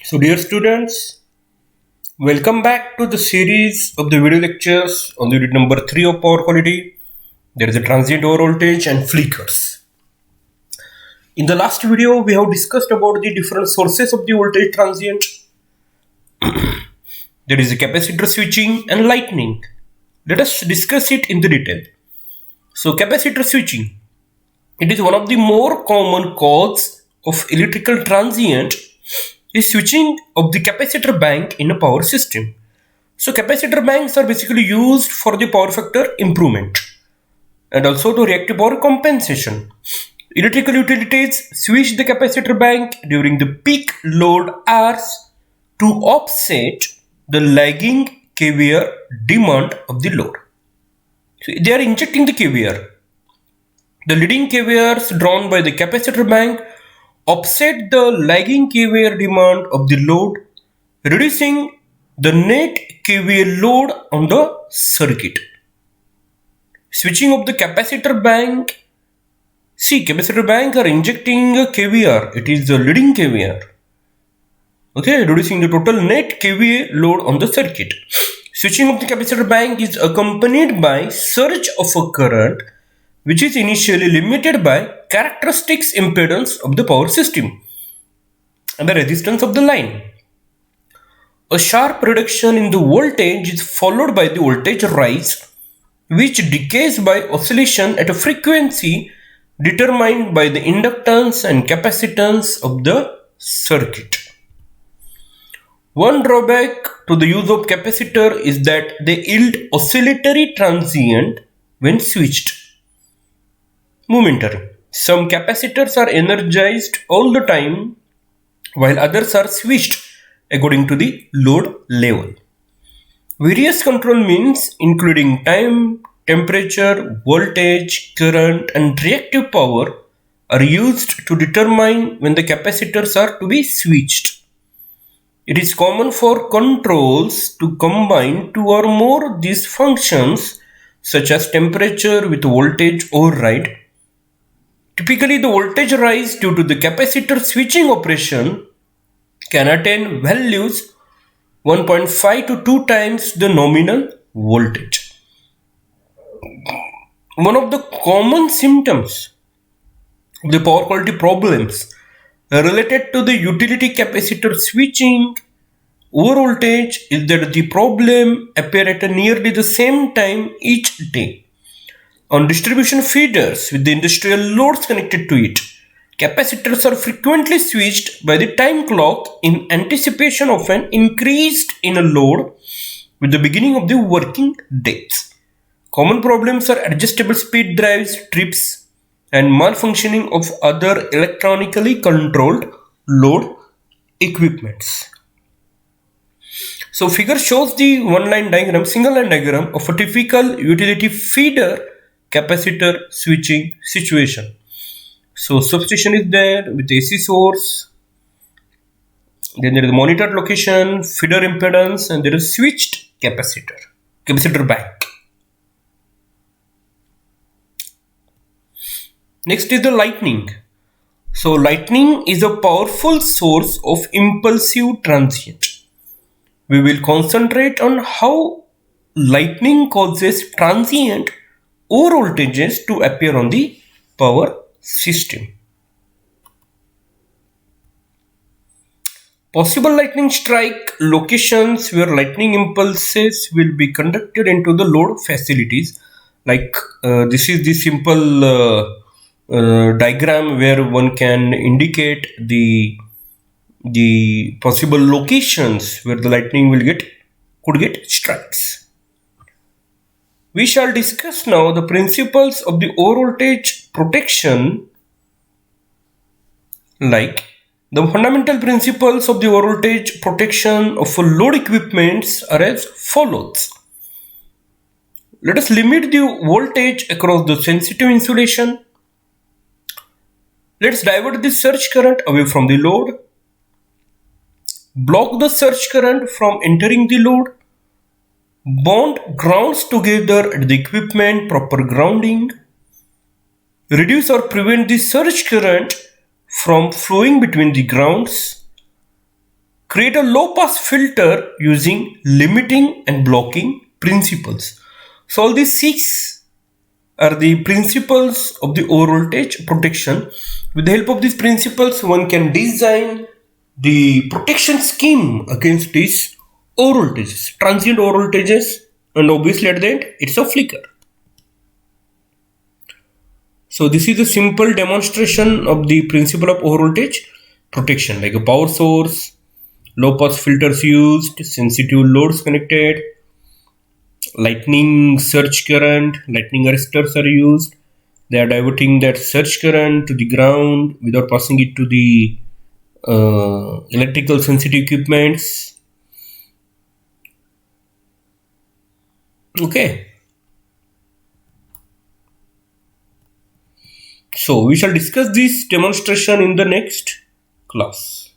So, dear students, welcome back to the series of the video lectures on the unit number 3 of power quality. There is a transient over voltage and flickers. In the last video, we have discussed about the different sources of the voltage transient. There is a capacitor switching and lightning. Let us discuss it in the detail. So, capacitor switching. It is one of the more common cause of electrical transient is switching of the capacitor bank in a power system. So capacitor banks are basically used for the power factor improvement and also to reactive power compensation. Electrical utilities switch the capacitor bank during the peak load hours to offset the lagging kVAR demand of the load. So they are injecting the kVAR. The leading kVARs drawn by the capacitor bank offset the lagging kVAR demand of the load, reducing the net kVA load on the circuit. Switching of the capacitor bank. See, capacitor bank are injecting a kVAR. It is the leading kVAR. Okay, reducing the total net kVA load on the circuit. Switching of the capacitor bank is accompanied by surge of a current which is initially limited by characteristics impedance of the power system and the resistance of the line. A sharp reduction in the voltage is followed by the voltage rise, which decays by oscillation at a frequency determined by the inductance and capacitance of the circuit. One drawback to the use of capacitor is that they yield oscillatory transient when switched. Momentary. Some capacitors are energized all the time while others are switched according to the load level. Various control means including time, temperature, voltage, current and reactive power are used to determine when the capacitors are to be switched. It is common for controls to combine two or more these functions such as temperature with voltage override. Typically, the voltage rise due to the capacitor switching operation can attain values 1.5 to 2 times the nominal voltage. One of the common symptoms of the power quality problems related to the utility capacitor switching over voltage is that the problem appear at nearly the same time each day. On distribution feeders with the industrial loads connected to it, capacitors are frequently switched by the time clock in anticipation of an increase in a load with the beginning of the working days. Common problems are adjustable speed drives, trips, and malfunctioning of other electronically controlled load equipments. So figure shows the single line diagram of a typical utility feeder capacitor switching situation. So substation is there with AC source, then there is monitored location, feeder impedance, and there is switched capacitor bank. Next is the lightning. So lightning is a powerful source of impulsive transient. We will concentrate on how lightning causes transient over voltages to appear on the power system. Possible lightning strike locations where lightning impulses will be conducted into the load facilities. Like this is the simple diagram where one can indicate the possible locations where the lightning could get strikes. We shall discuss now the principles of the overvoltage protection. Like the fundamental principles of the overvoltage protection of load equipments are as follows. Let us limit the voltage across the sensitive insulation. Let's divert the surge current away from the load. Block the surge current from entering the load. Bond grounds together at the equipment, proper grounding. Reduce or prevent the surge current from flowing between the grounds. create a low pass filter using limiting and blocking principles. So all these six are the principles of the over voltage protection. With the help of these principles, one can design the protection scheme against these over voltages, transient over voltages, and obviously at the end it's a flicker. So this is a simple demonstration of the principle of over voltage protection, like a power source, low pass filters used, sensitive loads connected, lightning surge current, lightning arresters are used. They are diverting that surge current to the ground without passing it to the electrical sensitive equipments. Okay. So we shall discuss this demonstration in the next class.